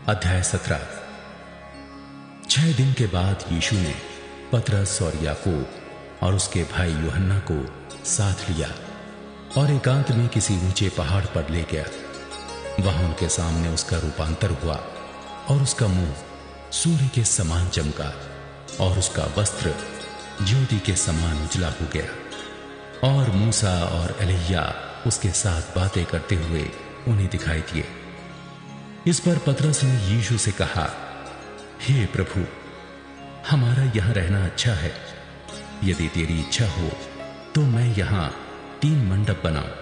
अध्याय 17। 6 दिन के बाद यीशु ने पतरस और याकूब और उसके भाई यूहन्ना को साथ लिया और एकांत में किसी ऊंचे पहाड़ पर ले गया। वहां उनके सामने उसका रूपांतर हुआ और उसका मुंह सूर्य के समान चमका और उसका वस्त्र ज्योति के समान उजला हो गया। और मूसा और एलिय्याह उसके साथ बातें करते हुए उन्हें दिखाई दिए। इस पर पतरस ने यीशु से कहा, हे प्रभु, हमारा यहां रहना अच्छा है। यदि तेरी इच्छा हो तो मैं यहां 3 मंडप बनाऊं,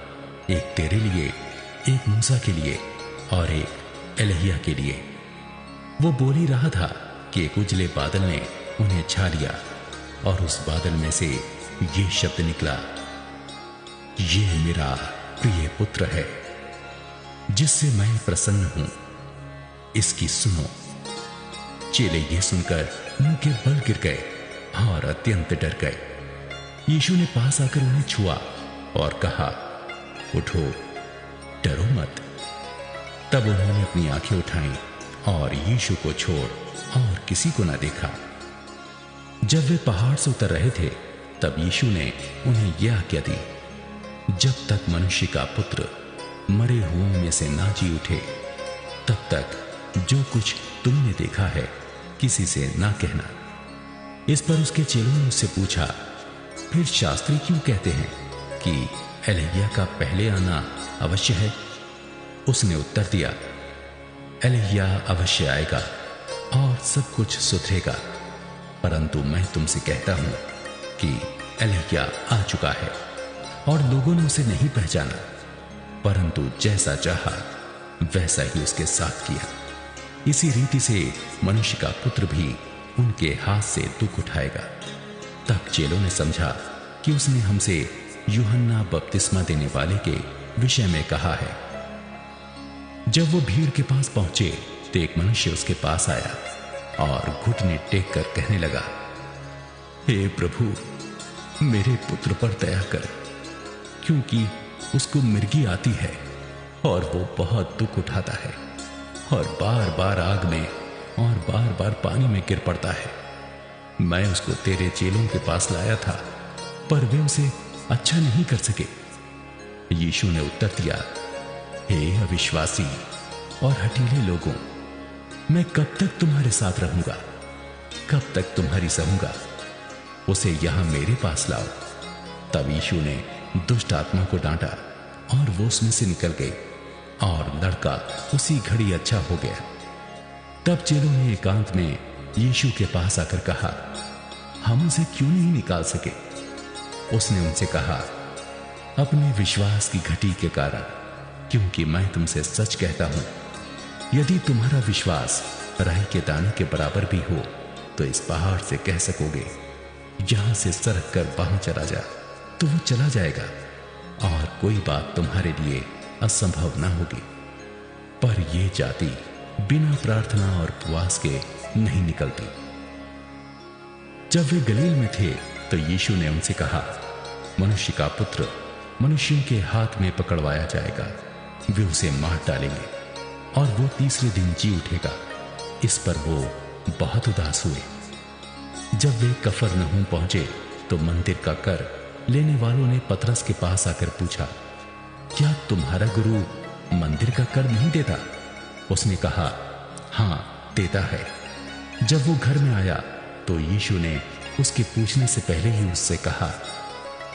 एक तेरे लिए, एक मूसा के लिए और एक एलिय्याह के लिए। वो बोल ही रहा था कि एक उजले बादल ने उन्हें छा लिया और उस बादल में से ये शब्द निकला, ये मेरा प्रिय पुत्र है जिससे मैं प्रसन्न हूं, इसकी सुनो। चेले ये सुनकर मुंह के बल गिर गए और अत्यंत डर गए। यीशु ने पास आकर उन्हें छुआ और कहा, उठो, डरो मत। तब उन्होंने अपनी आंखें उठाईं और यीशु को छोड़ और किसी को न देखा। जब वे पहाड़ से उतर रहे थे तब यीशु ने उन्हें यह आज्ञा दी, जब तक मनुष्य का पुत्र मरे हुओं में से ना जी उठे तब तक जो कुछ तुमने देखा है किसी से ना कहना। इस पर उसके चेलों ने उससे पूछा, फिर शास्त्री क्यों कहते हैं कि एलिय्याह का पहले आना अवश्य है? उसने उत्तर दिया, एलिय्याह अवश्य आएगा और सब कुछ सुधरेगा, परंतु मैं तुमसे कहता हूं कि एलिय्याह आ चुका है और लोगों ने उसे नहीं पहचाना, परंतु जैसा चाहा वैसा ही उसके साथ किया। इसी रीति से मनुष्य का पुत्र भी उनके हाथ से दुख उठाएगा। तब चेलों ने समझा कि उसने हमसे यूहन्ना बपतिस्मा देने वाले के विषय में कहा है। जब वो भीड़ के पास पहुंचे तो एक मनुष्य उसके पास आया और घुटने टेक कर कहने लगा, हे प्रभु, मेरे पुत्र पर दया कर, क्योंकि उसको मिर्गी आती है और वो बहुत दुख उठाता है और बार बार आग में और बार बार पानी में गिर पड़ता है। मैं उसको तेरे चेलों के पास लाया था, पर वे उसे अच्छा नहीं कर सके। यीशु ने उत्तर दिया, हे अविश्वासी और हठीले लोगों, मैं कब तक तुम्हारे साथ रहूंगा? कब तक तुम्हारी सहूंगा? उसे यहां मेरे पास लाओ। तब यीशु ने दुष्ट आत्मा को डांटा और वो उसमें से निकल गई और लड़का उसी घड़ी अच्छा हो गया। तब चेलों ने एकांत में यीशु के पास आकर कहा, हम उसे क्यों नहीं निकाल सके? उसने उनसे कहा, अपने विश्वास की घटी के कारण, क्योंकि मैं तुमसे सच कहता हूं, यदि तुम्हारा विश्वास राई के दाने के बराबर भी हो तो इस पहाड़ से कह सकोगे, यहां से सरक कर वहां चला जा, तो वो चला जाएगा और कोई बात तुम्हारे लिए असंभव ना होगी। पर यह जाति बिना प्रार्थना और उपवास के नहीं निकलती। जब वे गलील में थे तो यीशु ने उनसे कहा, मनुष्य का पुत्र मनुष्यों के हाथ में पकड़वाया जाएगा, वे उसे मार डालेंगे और वो तीसरे दिन जी उठेगा। इस पर वो बहुत उदास हुए। जब वे कफरनहूम पहुंचे तो मंदिर का कर लेने वालों ने पतरस के पास आकर पूछा, क्या तुम्हारा गुरु मंदिर का कर नहीं देता? उसने कहा, हां, देता है। जब वो घर में आया तो यीशु ने उसके पूछने से पहले ही उससे कहा,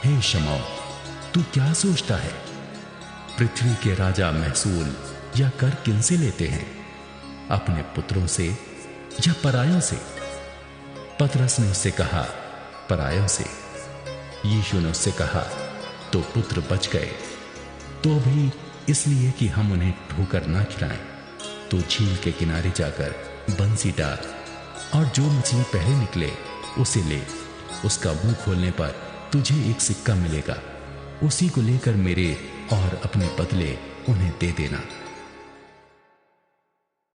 हे शमौन, तू क्या सोचता है? पृथ्वी के राजा महसूल या कर किनसे लेते हैं, अपने पुत्रों से या परायों से? पतरस ने उससे कहा, परायों से। यीशु ने उससे कहा, तो पुत्र बच गए, तो भी इसलिए कि हम उन्हें ठोकर ना खिलाएं। तो झील के किनारे जाकर बंसी डाल और जो मछली पहले निकले उसे ले, उसका मुंह खोलने पर तुझे एक सिक्का मिलेगा, उसी को लेकर मेरे और अपने बदले उन्हें दे देना।